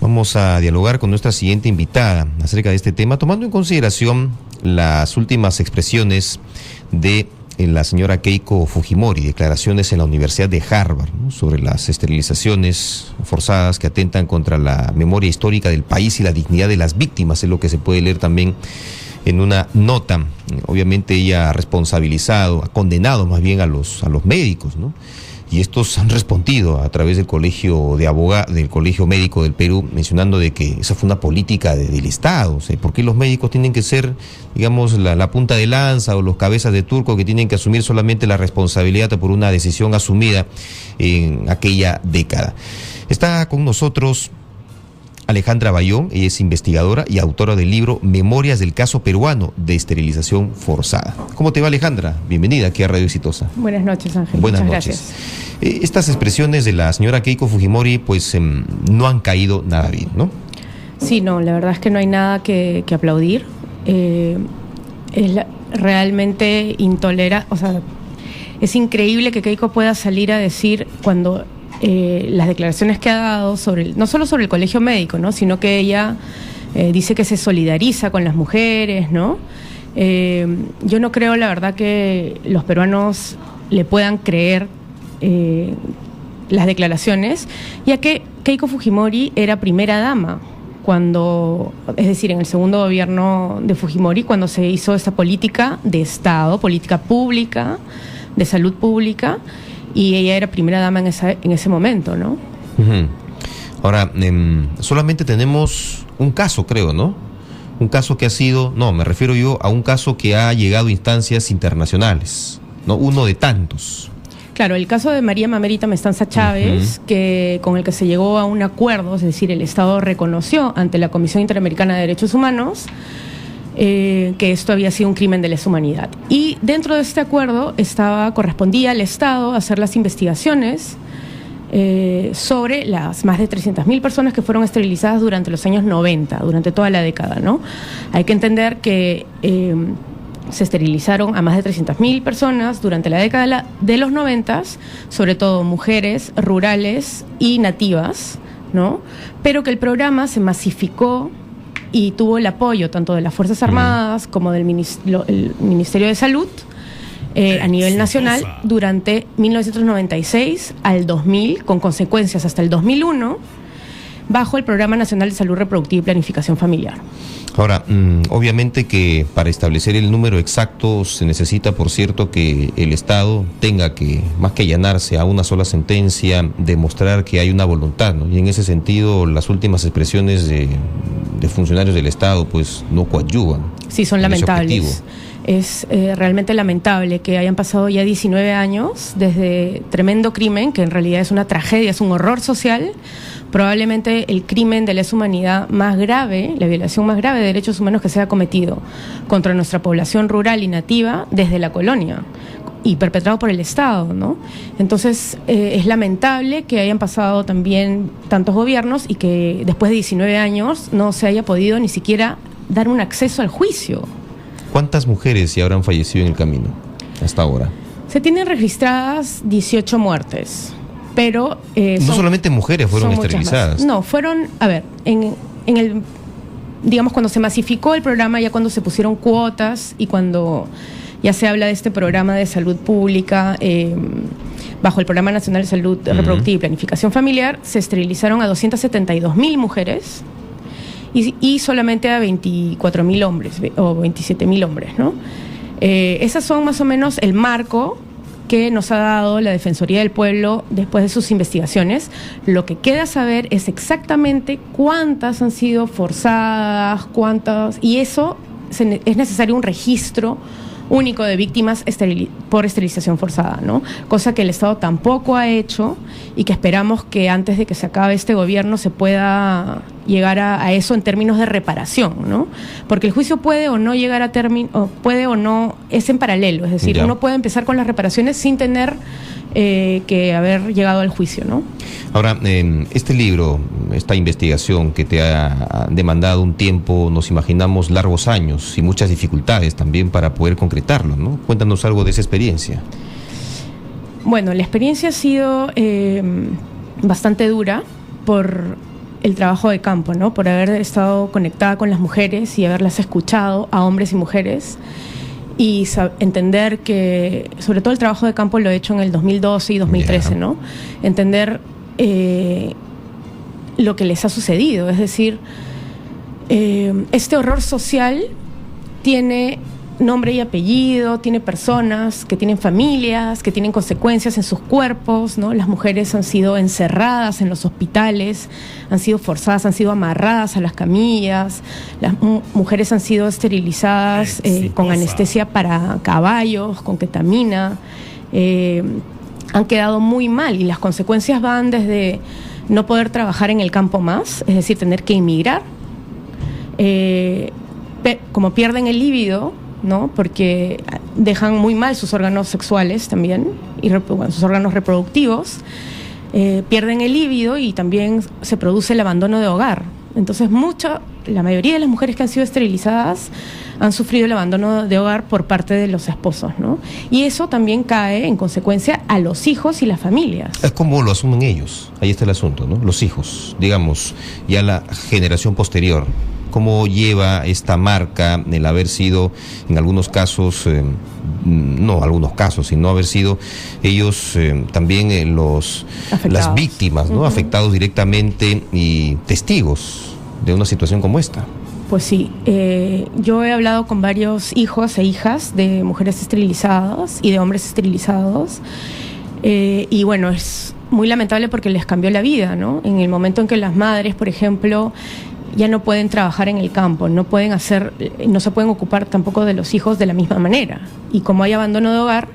Vamos a dialogar con nuestra siguiente invitada acerca de este tema, tomando en consideración las últimas expresiones de la señora Keiko Fujimori, declaraciones en la Universidad de Harvard, ¿no?, sobre las esterilizaciones forzadas que atentan contra la memoria histórica del país y la dignidad de las víctimas, es lo que se puede leer también en una nota. Obviamente ella ha responsabilizado, ha condenado más bien a los médicos, ¿no? Y estos han respondido a través del Colegio de Abogados, del Colegio Médico del Perú, mencionando de que esa fue una política del Estado. O sea, ¿por qué los médicos tienen que ser, digamos, la punta de lanza o los cabezas de turco que tienen que asumir solamente la responsabilidad por una decisión asumida en aquella década? Está con nosotros Alejandra Bayón, ella es investigadora y autora del libro Memorias del caso peruano de esterilización forzada. ¿Cómo te va, Alejandra? Bienvenida aquí a Radio Exitosa. Buenas noches, Ángel. Buenas Muchas noches. Gracias. Estas expresiones de la señora Keiko Fujimori pues no han caído nada bien, ¿no? Sí, no, la verdad es que no hay nada que aplaudir. Realmente intolerable, o sea, es increíble que Keiko pueda salir a decir cuando las declaraciones que ha dado no solo sobre el colegio médico, ¿no?, sino que ella dice que se solidariza con las mujeres, ¿no? Yo no creo, la verdad, que los peruanos le puedan creer las declaraciones, ya que Keiko Fujimori era primera dama es decir, en el segundo gobierno de Fujimori, cuando se hizo esa política de Estado, política pública, de salud pública, y ella era primera dama en ese momento, ¿no? Uh-huh. Ahora, solamente tenemos un caso, creo, ¿no? Un caso que ha sido, me refiero yo a un caso que ha llegado a instancias internacionales, ¿no? Uno de tantos. Claro, el caso de María Mamerita Mestanza Chávez, con el que se llegó a un acuerdo, es decir, el Estado reconoció ante la Comisión Interamericana de Derechos Humanos que esto había sido un crimen de lesa humanidad. Y dentro de este acuerdo correspondía al Estado hacer las investigaciones sobre las más de 300.000 personas que fueron esterilizadas durante los años 90, durante toda la década, ¿no? Hay que entender que se esterilizaron a más de 300.000 personas durante la década de los 90, sobre todo mujeres rurales y nativas, ¿no? Pero que el programa se masificó y tuvo el apoyo tanto de las Fuerzas Armadas como del el Ministerio de Salud a nivel nacional durante 1996 al 2000, con consecuencias hasta el 2001, bajo el Programa Nacional de Salud Reproductiva y Planificación Familiar. Ahora, obviamente que para establecer el número exacto se necesita, por cierto, que el Estado tenga que, más que allanarse a una sola sentencia, demostrar que hay una voluntad, ¿no? Y en ese sentido, las últimas expresiones de funcionarios del Estado, pues, no coadyuvan. Sí, son lamentables. Es realmente lamentable que hayan pasado ya 19 años desde tremendo crimen, que en realidad es una tragedia, es un horror social, probablemente el crimen de lesa humanidad más grave, la violación más grave de derechos humanos que se ha cometido contra nuestra población rural y nativa desde la colonia, y perpetrado por el Estado, ¿no? Entonces, es lamentable que hayan pasado también tantos gobiernos y que después de 19 años no se haya podido ni siquiera dar un acceso al juicio. ¿Cuántas mujeres ya habrán fallecido en el camino hasta ahora? Se tienen registradas 18 muertes, pero no solamente mujeres fueron esterilizadas. No, fueron, a ver, en el, digamos, cuando se masificó el programa, ya cuando se pusieron cuotas y cuando ya se habla de este programa de salud pública bajo el Programa Nacional de Salud Reproductiva y Planificación Familiar, se esterilizaron a 272.000 mujeres y solamente a 24.000 hombres o 27.000 hombres, ¿no? Esas son más o menos el marco que nos ha dado la Defensoría del Pueblo después de sus investigaciones. Lo que queda saber es exactamente cuántas han sido forzadas, y eso es necesario un registro único de víctimas por esterilización forzada, ¿no? Cosa que el Estado tampoco ha hecho y que esperamos que antes de que se acabe este gobierno se pueda llegar a eso en términos de reparación, ¿no? Porque el juicio puede o no llegar a término, puede o no, es en paralelo, es decir, uno puede empezar con las reparaciones sin tener que haber llegado al juicio, ¿no? Ahora, este libro, esta investigación que te ha demandado un tiempo, nos imaginamos largos años y muchas dificultades también para poder concretarlo, ¿no? Cuéntanos algo de esa experiencia. Bueno, la experiencia ha sido bastante dura el trabajo de campo, ¿no? Por haber estado conectada con las mujeres y haberlas escuchado, a hombres y mujeres, y entender que, sobre todo el trabajo de campo lo he hecho en el 2012 y 2013, ¿no? Entender lo que les ha sucedido, es decir, este horror social tiene nombre y apellido, tiene personas que tienen familias, que tienen consecuencias en sus cuerpos, ¿no? Las mujeres han sido encerradas en los hospitales, han sido forzadas, han sido amarradas a las camillas, las mujeres han sido esterilizadas con anestesia para caballos, con ketamina, han quedado muy mal, y las consecuencias van desde no poder trabajar en el campo más, es decir, tener que emigrar, como pierden el líbido, ¿no? Porque dejan muy mal sus órganos sexuales también, y sus órganos reproductivos, pierden el líbido, y también se produce el abandono de hogar. Entonces la mayoría de las mujeres que han sido esterilizadas han sufrido el abandono de hogar por parte de los esposos, ¿no? Y eso también cae en consecuencia a los hijos y las familias. Es como lo asumen ellos, ahí está el asunto, ¿no? Los hijos, digamos, ya la generación posterior. ¿Cómo lleva esta marca el haber sido, en algunos casos, no algunos casos, sino haber sido ellos también las víctimas, ¿no? Afectados directamente y testigos de una situación como esta? Pues sí, yo he hablado con varios hijos e hijas de mujeres esterilizadas y de hombres esterilizados, y bueno, es muy lamentable porque les cambió la vida, ¿no? En el momento en que las madres, por ejemplo, ya no pueden trabajar en el campo, no se pueden ocupar tampoco de los hijos de la misma manera. Y como hay abandono de hogar,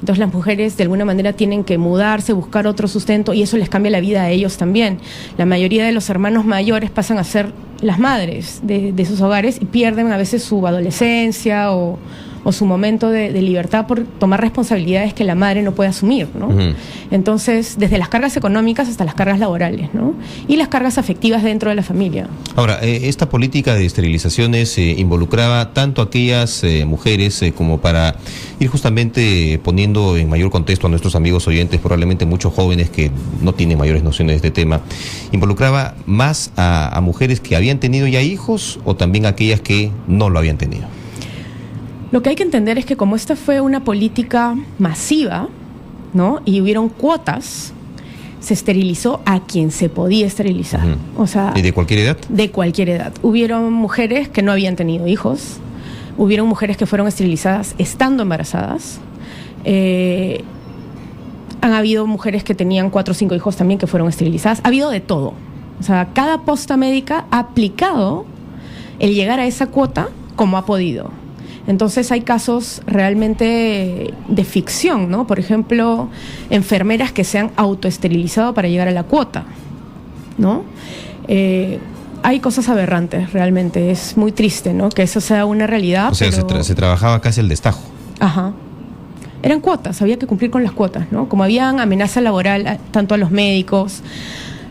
entonces las mujeres de alguna manera tienen que mudarse, buscar otro sustento, y eso les cambia la vida a ellos también. La mayoría de los hermanos mayores pasan a ser las madres de esos hogares, y pierden a veces su adolescencia o su momento de libertad por tomar responsabilidades que la madre no puede asumir, ¿no? Uh-huh. Entonces, desde las cargas económicas hasta las cargas laborales, ¿no? Y las cargas afectivas dentro de la familia. Ahora, esta política de esterilizaciones involucraba tanto a aquellas mujeres como para ir justamente poniendo en mayor contexto a nuestros amigos oyentes, probablemente muchos jóvenes que no tienen mayores nociones de este tema, ¿involucraba más a mujeres que habían tenido ya hijos o también a aquellas que no lo habían tenido? Lo que hay que entender es que como esta fue una política masiva, ¿no? Y hubieron cuotas, se esterilizó a quien se podía esterilizar. Uh-huh. O sea, ¿y de cualquier edad? De cualquier edad. Hubieron mujeres que no habían tenido hijos, hubieron mujeres que fueron esterilizadas estando embarazadas, han habido mujeres que tenían 4 o 5 hijos también que fueron esterilizadas, ha habido de todo. O sea, cada posta médica ha aplicado el llegar a esa cuota como ha podido. Entonces hay casos realmente de ficción, ¿no? Por ejemplo, enfermeras que se han autoesterilizado para llegar a la cuota, ¿no? Hay cosas aberrantes, realmente. Es muy triste, ¿no? Que eso sea una realidad. O sea, pero se trabajaba casi el destajo. Ajá. Eran cuotas, había que cumplir con las cuotas, ¿no? Como habían amenaza laboral tanto a los médicos.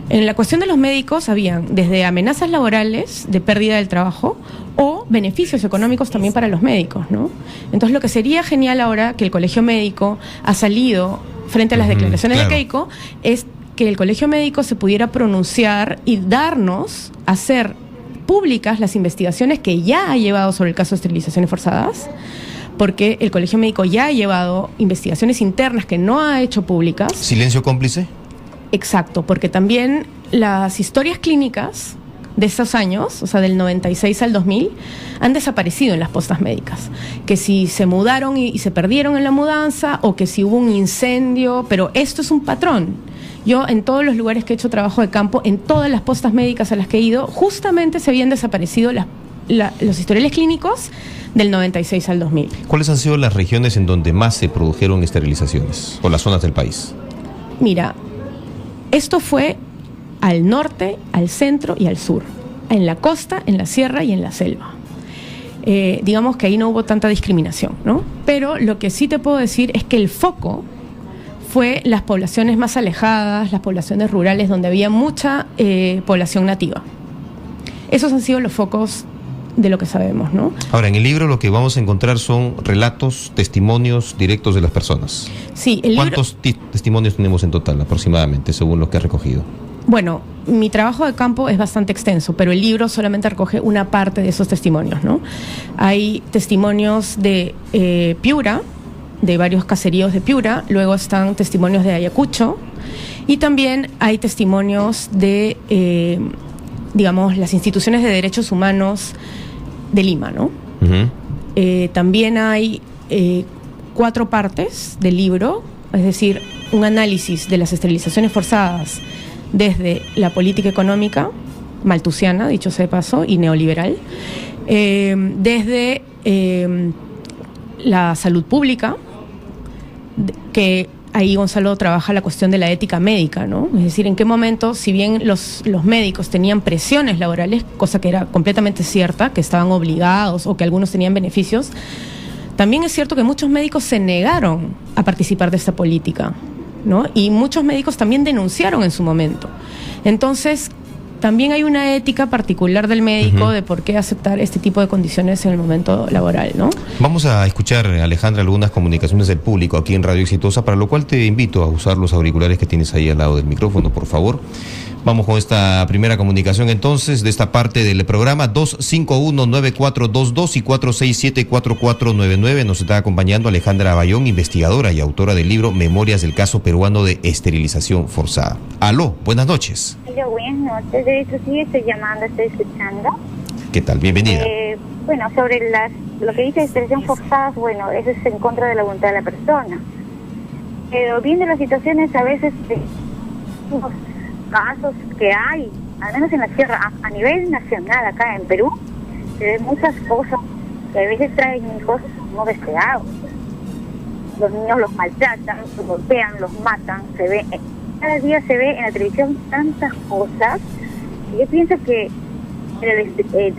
En la cuestión de los médicos habían desde amenazas laborales de pérdida del trabajo o beneficios económicos también para los médicos, ¿no? Entonces lo que sería genial ahora que el Colegio Médico ha salido frente a las declaraciones de Keiko es que el Colegio Médico se pudiera pronunciar y hacer públicas las investigaciones que ya ha llevado sobre el caso de esterilizaciones forzadas, porque el Colegio Médico ya ha llevado investigaciones internas que no ha hecho públicas. ¿Silencio cómplice? Exacto, porque también las historias clínicas de estos años, o sea, del 96 al 2000, han desaparecido en las postas médicas. Que si se mudaron y se perdieron en la mudanza, o que si hubo un incendio, pero esto es un patrón. Yo en todos los lugares que he hecho trabajo de campo, en todas las postas médicas a las que he ido, justamente se habían desaparecido los historiales clínicos del 96 al 2000. ¿Cuáles han sido las regiones en donde más se produjeron esterilizaciones, o las zonas del país? Mira, esto fue al norte, al centro y al sur, en la costa, en la sierra y en la selva. Digamos que ahí no hubo tanta discriminación, ¿no? Pero lo que sí te puedo decir es que el foco fue las poblaciones más alejadas, las poblaciones rurales donde había mucha población nativa. Esos han sido los focos de lo que sabemos, ¿no? Ahora, en el libro lo que vamos a encontrar son relatos, testimonios directos de las personas. Sí, ¿Cuántos testimonios tenemos en total aproximadamente, según lo que ha recogido? Bueno, mi trabajo de campo es bastante extenso, pero el libro solamente recoge una parte de esos testimonios, ¿no? Hay testimonios de Piura, de varios caseríos de Piura, luego están testimonios de Ayacucho, y también hay testimonios de, digamos, las instituciones de derechos humanos de Lima, ¿no? Uh-huh. También hay 4 partes del libro, es decir, un análisis de las esterilizaciones forzadas desde la política económica malthusiana, dicho sea de paso, y neoliberal, desde la salud pública, que ahí Gonzalo trabaja la cuestión de la ética médica, ¿no? Es decir, en qué momento, si bien los médicos tenían presiones laborales, cosa que era completamente cierta, que estaban obligados o que algunos tenían beneficios, también es cierto que muchos médicos se negaron a participar de esta política, ¿no? Y muchos médicos también denunciaron en su momento. Entonces, también hay una ética particular del médico de por qué aceptar este tipo de condiciones en el momento laboral, ¿no? Vamos a escuchar, Alejandra, algunas comunicaciones del público aquí en Radio Exitosa, para lo cual te invito a usar los auriculares que tienes ahí al lado del micrófono, por favor. Vamos con esta primera comunicación entonces de esta parte del programa, 251-9422 y 467-4499. Nos está acompañando Alejandra Bayón, investigadora y autora del libro Memorias del caso peruano de esterilización forzada. Aló, buenas noches. Hola, buenas noches. De hecho, sí, estoy llamando, estoy escuchando. ¿Qué tal? Bienvenida. Bueno, sobre lo que dice esterilización forzada, bueno, eso es en contra de la voluntad de la persona. Pero viendo las situaciones, a veces casos que hay, al menos en la sierra, a nivel nacional acá en Perú, se ven muchas cosas que a veces traen hijos no deseados. Los niños los maltratan, los golpean, los matan, cada día se ve en la televisión tantas cosas, y yo pienso que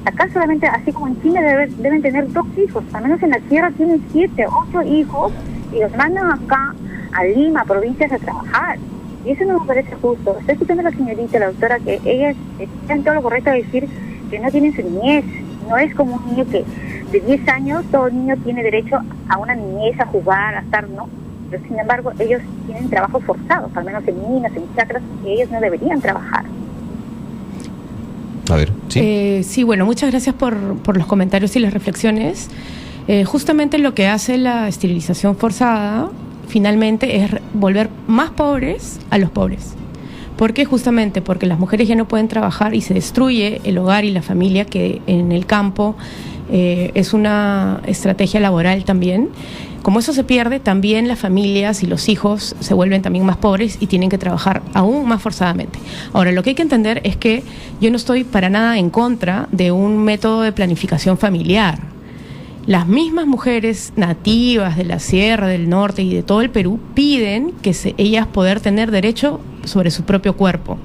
acá solamente, así como en China, deben tener 2 hijos, al menos en la sierra tienen 7, 8 hijos, y los mandan acá a Lima, provincias, a trabajar. Y eso no me parece justo. Estoy escuchando a la señorita, la doctora, que ella está en todo lo correcto de decir que no tienen su niñez. No es como un niño que de 10 años, todo niño tiene derecho a una niñez, a jugar, a estar, ¿no? Pero sin embargo, ellos tienen trabajos forzados, al menos en minas, en chacras, que ellos no deberían trabajar. A ver, sí. Sí, bueno, muchas gracias por los comentarios y las reflexiones. Justamente lo que hace la esterilización forzada finalmente es volver más pobres a los pobres. ¿Por qué? Justamente porque las mujeres ya no pueden trabajar y se destruye el hogar y la familia, que en el campo es una estrategia laboral también. Como eso se pierde, también las familias y los hijos se vuelven también más pobres y tienen que trabajar aún más forzadamente. Ahora, lo que hay que entender es que yo no estoy para nada en contra de un método de planificación familiar. Las mismas mujeres nativas de la Sierra, del Norte y de todo el Perú piden que ellas poder tener derecho sobre su propio cuerpo,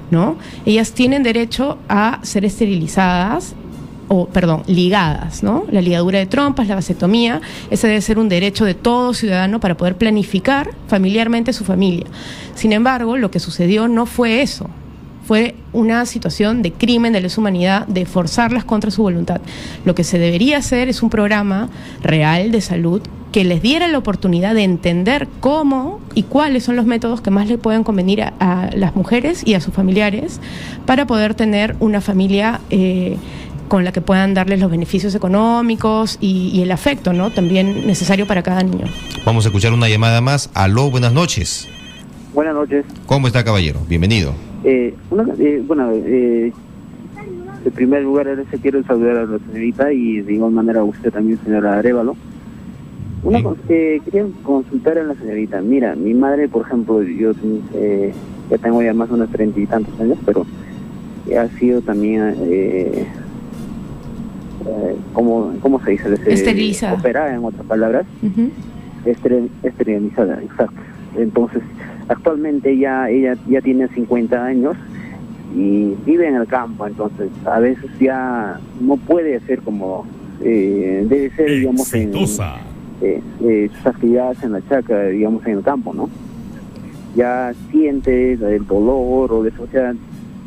¿no? Ellas tienen derecho a ser esterilizadas, ligadas, ¿no? La ligadura de trompas, la vasectomía, ese debe ser un derecho de todo ciudadano para poder planificar familiarmente su familia. Sin embargo, lo que sucedió no fue eso. Fue una situación de crimen de lesa humanidad, de forzarlas contra su voluntad. Lo que se debería hacer es un programa real de salud que les diera la oportunidad de entender cómo y cuáles son los métodos que más le pueden convenir a las mujeres y a sus familiares para poder tener una familia con la que puedan darles los beneficios económicos y el afecto, ¿no? También necesario para cada niño. Vamos a escuchar una llamada más. Aló, buenas noches. Buenas noches. ¿Cómo está, caballero? Bienvenido. En primer lugar, quiero saludar a la señorita y de igual manera a usted también, señora Arévalo. Quería consultar a la señorita. Mira, mi madre, por ejemplo, yo ya tengo ya más de unos 30 y tantos años, pero ha sido también, ¿cómo se dice? Esterilizada. Operada, en otras palabras. Uh-huh. Esterilizada, exacto. Entonces, actualmente ella ya tiene 50 años y vive en el campo, entonces a veces ya no puede hacer como debe ser, digamos, en sus actividades en la chacra, digamos, en el campo, ¿no? Ya siente el dolor o o sea,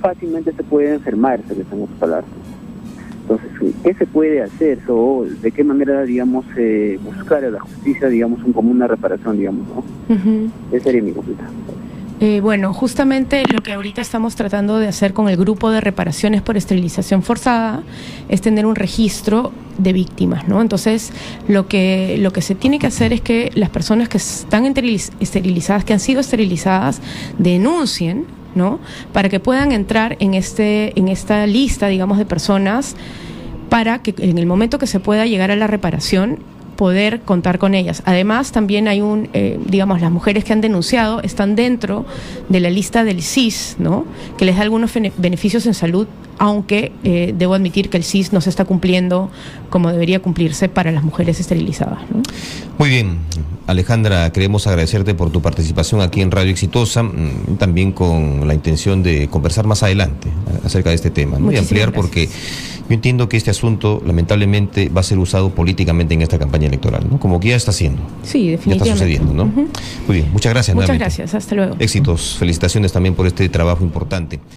fácilmente se puede enfermar, se les hemos palabras. Entonces, ¿qué se puede hacer? ¿O de qué manera, digamos, buscar a la justicia, digamos, como una reparación, digamos, ¿no? Uh-huh. Esa sería mi consulta. Bueno, justamente lo que ahorita estamos tratando de hacer con el grupo de reparaciones por esterilización forzada es tener un registro de víctimas, ¿no? Entonces, lo que se tiene que hacer es que las personas que están esterilizadas, que han sido esterilizadas, denuncien, ¿no? Para que puedan entrar en esta lista, digamos, de personas, para que en el momento que se pueda llegar a la reparación, poder contar con ellas. Además, también hay digamos, las mujeres que han denunciado están dentro de la lista del SIS, ¿no? Que les da algunos beneficios en salud, aunque debo admitir que el SIS no se está cumpliendo como debería cumplirse para las mujeres esterilizadas, ¿no? Muy bien, Alejandra, queremos agradecerte por tu participación aquí en Radio Exitosa, también con la intención de conversar más adelante acerca de este tema, ¿no? Y ampliar, porque yo entiendo que este asunto lamentablemente va a ser usado políticamente en esta campaña electoral, ¿no? Como que ya está haciendo. Sí, definitivamente. Ya está sucediendo, ¿no? Muy bien, muchas gracias. Muchas gracias, hasta luego. Éxitos, felicitaciones también por este trabajo importante.